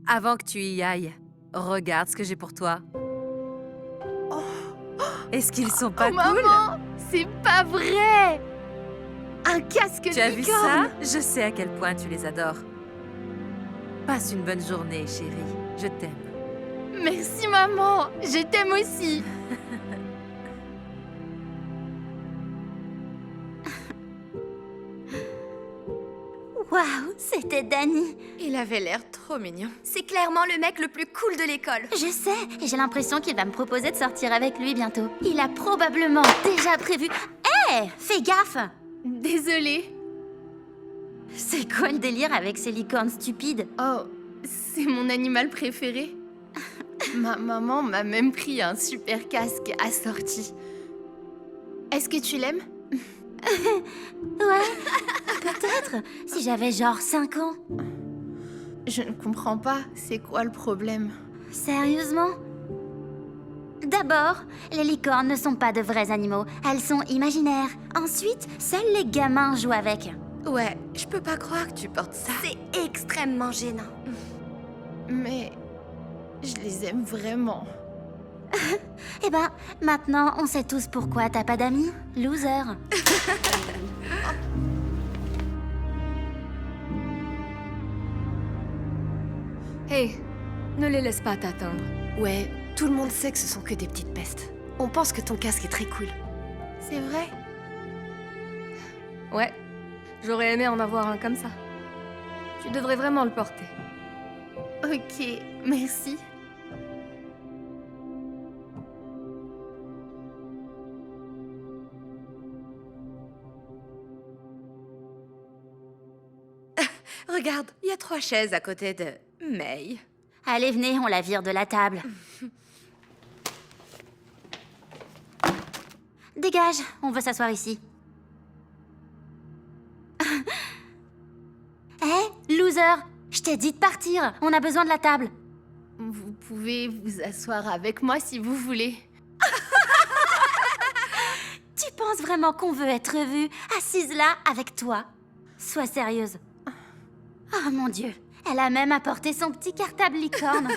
Avant que tu y ailles, regarde ce que j'ai pour toi. Est-ce qu'ils sont pas cool? Maman, c'est pas vrai! Un casque Tu as vu licorne! ça? Je sais à quel point tu les adores. Passe une bonne journée, chérie. Je t'aime. Merci maman, je t'aime aussi. Waouh, c'était Danny. Il avait l'air trop mignon. C'est clairement le mec le plus cool de l'école. Je sais, et j'ai l'impression qu'il va me proposer de sortir avec lui bientôt. Il a probablement déjà prévu... Hé, fais gaffe! Désolée. C'est quoi le délire avec ces licornes stupides? Oh, c'est mon animal préféré. Ma maman m'a même pris un super casque assorti. Est-ce que tu l'aimes? Ouais, peut-être, si j'avais genre 5 ans. Je ne comprends pas, c'est quoi le problème? Sérieusement? D'abord, les licornes ne sont pas de vrais animaux, elles sont imaginaires. Ensuite, seuls les gamins jouent avec. Ouais, je peux pas croire que tu portes ça. C'est extrêmement gênant. Mais je les aime vraiment. Eh ben, maintenant, on sait tous pourquoi t'as pas d'amis. Loser. Hey, ne les laisse pas t'atteindre. Ouais, tout le monde sait que ce sont que des petites pestes. On pense que ton casque est très cool. C'est vrai? Ouais, j'aurais aimé en avoir un comme ça. Tu devrais vraiment le porter. Ok, merci. Regarde, il y a 3 chaises à côté de May. Allez, venez, on la vire de la table. Dégage, on veut s'asseoir ici. Hé, loser, je t'ai dit de partir, on a besoin de la table. Vous pouvez vous asseoir avec moi si vous voulez. Tu penses vraiment qu'on veut être vus, assise là, avec toi? Sois sérieuse. Oh mon Dieu, elle a même apporté son petit cartable licorne.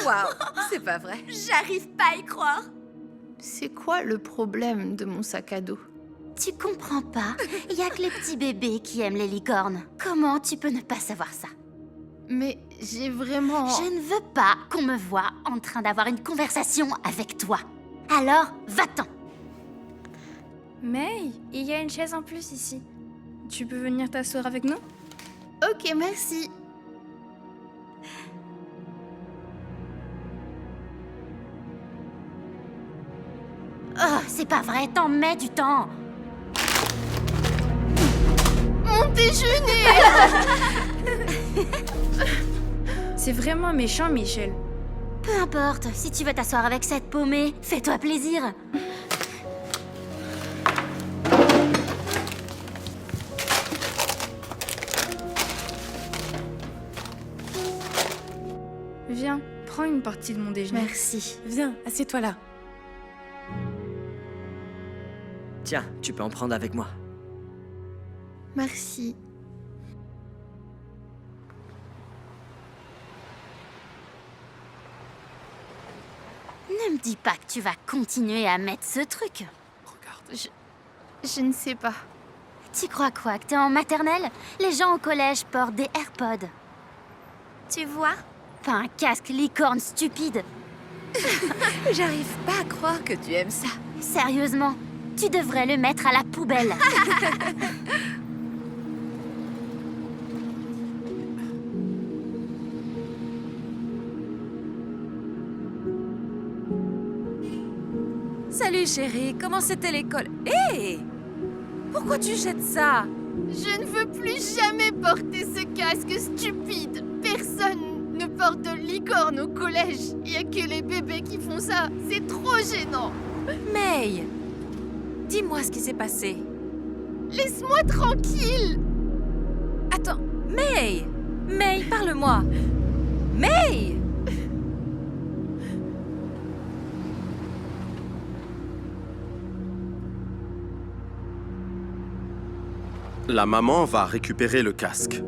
Waouh, c'est pas vrai. J'arrive pas à y croire. C'est quoi le problème de mon sac à dos? Tu comprends pas? Il y a que les petits bébés qui aiment les licornes. Comment tu peux ne pas savoir ça? Mais j'ai vraiment... Je ne veux pas qu'on me voie en train d'avoir une conversation avec toi. Alors, va-t'en. May, il y a une chaise en plus ici. Tu peux venir t'asseoir avec nous? Ok, merci. Oh, c'est pas vrai, t'en mets du temps. Mon déjeuner! C'est vraiment méchant, Michel. Peu importe, si tu veux t'asseoir avec cette paumée, fais-toi plaisir. Viens, prends une partie de mon déjeuner. Merci. Viens, assieds-toi là. Tiens, tu peux en prendre avec moi. Merci. Ne me dis pas que tu vas continuer à mettre ce truc. Je ne sais pas. Tu crois quoi, que t'es en maternelle? Les gens au collège portent des AirPods. Tu vois? Pas un casque licorne stupide. J'arrive pas à croire que tu aimes ça. Sérieusement, tu devrais le mettre à la poubelle. Salut chérie, comment c'était l'école? Hé! Pourquoi tu jettes ça? Je ne veux plus jamais porter ce casque stupide. Personne ne porte de licorne au collège. Il y a que les bébés qui font ça. C'est trop gênant. May! Dis-moi ce qui s'est passé. Laisse-moi tranquille. Attends, May! May, parle-moi! May! La maman va récupérer le casque.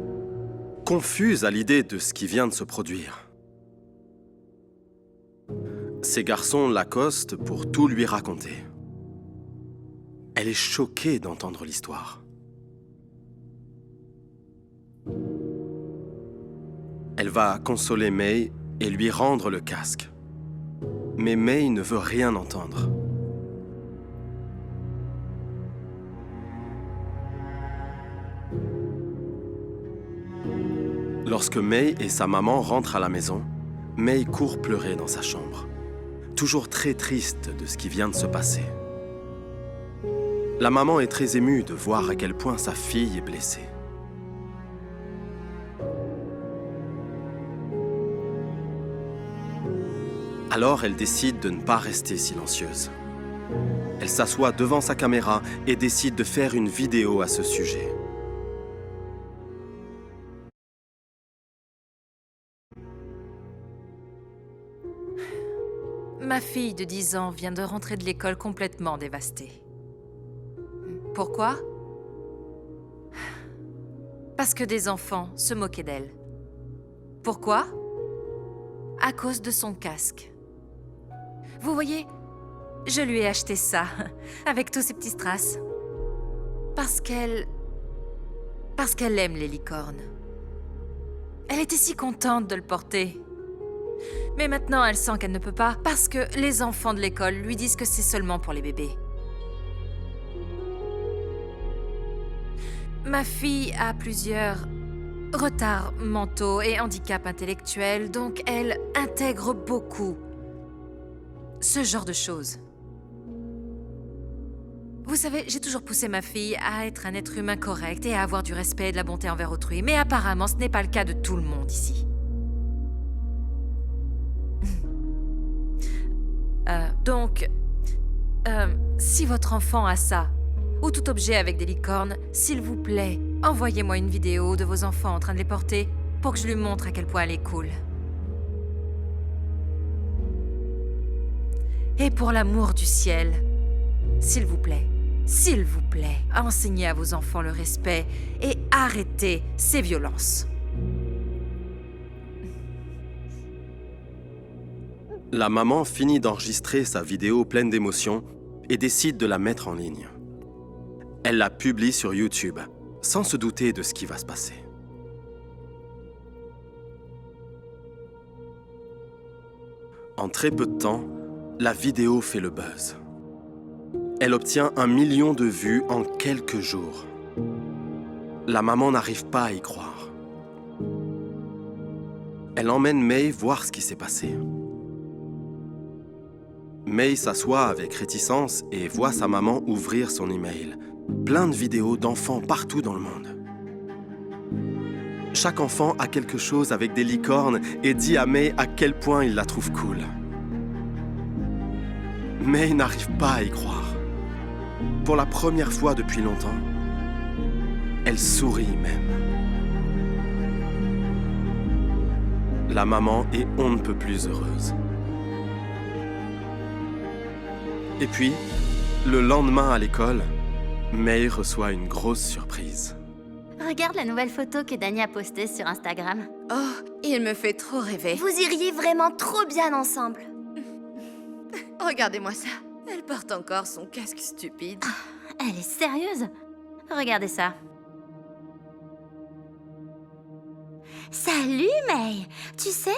confuse à l'idée de ce qui vient de se produire. Ses garçons l'accostent pour tout lui raconter. Elle est choquée d'entendre l'histoire. Elle va consoler May et lui rendre le casque. Mais May ne veut rien entendre. Lorsque May et sa maman rentrent à la maison, May court pleurer dans sa chambre, toujours très triste de ce qui vient de se passer. La maman est très émue de voir à quel point sa fille est blessée. Alors elle décide de ne pas rester silencieuse. Elle s'assoit devant sa caméra et décide de faire une vidéo à ce sujet. Ma fille de 10 ans vient de rentrer de l'école complètement dévastée. Pourquoi? Parce que des enfants se moquaient d'elle. Pourquoi? À cause de son casque. Vous voyez, je lui ai acheté ça, avec tous ces petits strass. Parce qu'elle aime les licornes. Elle était si contente de le porter. Mais maintenant, elle sent qu'elle ne peut pas parce que les enfants de l'école lui disent que c'est seulement pour les bébés. Ma fille a plusieurs retards mentaux et handicaps intellectuels, donc elle intègre beaucoup ce genre de choses. Vous savez, j'ai toujours poussé ma fille à être un être humain correct et à avoir du respect et de la bonté envers autrui, mais apparemment, ce n'est pas le cas de tout le monde ici. Donc, si votre enfant a ça, ou tout objet avec des licornes, s'il vous plaît, envoyez-moi une vidéo de vos enfants en train de les porter pour que je lui montre à quel point elle est cool. Et pour l'amour du ciel, s'il vous plaît, enseignez à vos enfants le respect et arrêtez ces violences. La maman finit d'enregistrer sa vidéo pleine d'émotions et décide de la mettre en ligne. Elle la publie sur YouTube, sans se douter de ce qui va se passer. En très peu de temps, la vidéo fait le buzz. Elle obtient 1 million de vues en quelques jours. La maman n'arrive pas à y croire. Elle emmène May voir ce qui s'est passé. May s'assoit avec réticence et voit sa maman ouvrir son email. Plein de vidéos d'enfants partout dans le monde. Chaque enfant a quelque chose avec des licornes et dit à May à quel point il la trouve cool. May n'arrive pas à y croire. Pour la première fois depuis longtemps, elle sourit même. La maman est on ne peut plus heureuse. Et puis, le lendemain à l'école, May reçoit une grosse surprise. Regarde la nouvelle photo que Dani a postée sur Instagram. Oh, il me fait trop rêver. Vous iriez vraiment trop bien ensemble. Regardez-moi ça. Elle porte encore son casque stupide. Elle est sérieuse? Regardez ça. Salut, May! Tu sais,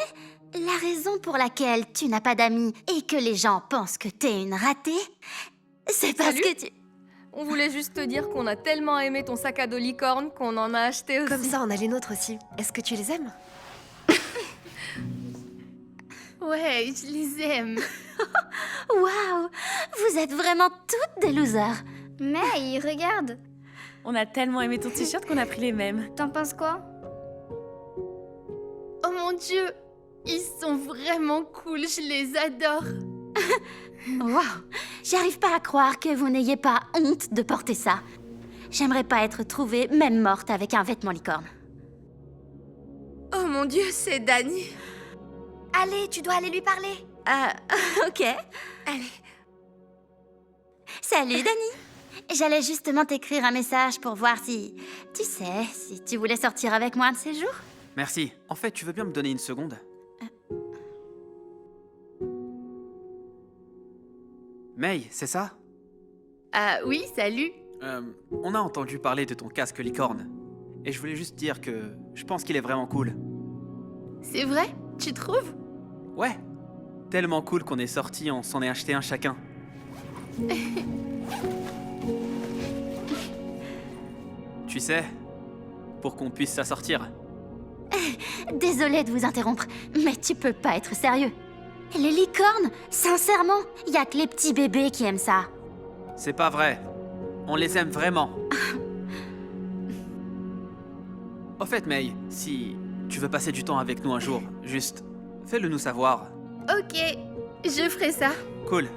la raison pour laquelle tu n'as pas d'amis et que les gens pensent que t'es une ratée, c'est parce Salut. que tu... On voulait juste te dire qu'on a tellement aimé ton sac à dos licorne qu'on en a acheté aussi. Comme ça, on a les nôtres aussi. Est-ce que tu les aimes? Ouais, je les aime. Waouh! Vous êtes vraiment toutes des losers. Mais regarde, On a tellement aimé ton t-shirt qu'on a pris les mêmes. t'en penses quoi? Oh mon Dieu, ils sont vraiment cool, je les adore. Waouh! J'arrive pas à croire que vous n'ayez pas honte de porter ça. J'aimerais pas être trouvée, même morte, avec un vêtement licorne. Oh mon Dieu, c'est Dani. Allez, tu dois aller lui parler. Ok. Allez. Salut, Dani. J'allais justement t'écrire un message pour voir si... Tu sais, si tu voulais sortir avec moi un de ces jours. Merci. En fait, tu veux bien me donner une seconde? May, c'est ça? Ah oui, salut. On a entendu parler de ton casque licorne. Et je voulais juste dire que je pense qu'il est vraiment cool. C'est vrai? Tu trouves? Ouais. Tellement cool qu'on est sortis, on s'en est acheté un chacun. Tu sais, pour qu'on puisse s'assortir. Désolée de vous interrompre, mais tu peux pas être sérieux. Les licornes, sincèrement, y a que les petits bébés qui aiment ça. C'est pas vrai. On les aime vraiment. Au fait, May, si tu veux passer du temps avec nous un jour, juste fais-le nous savoir. Ok, je ferai ça. Cool.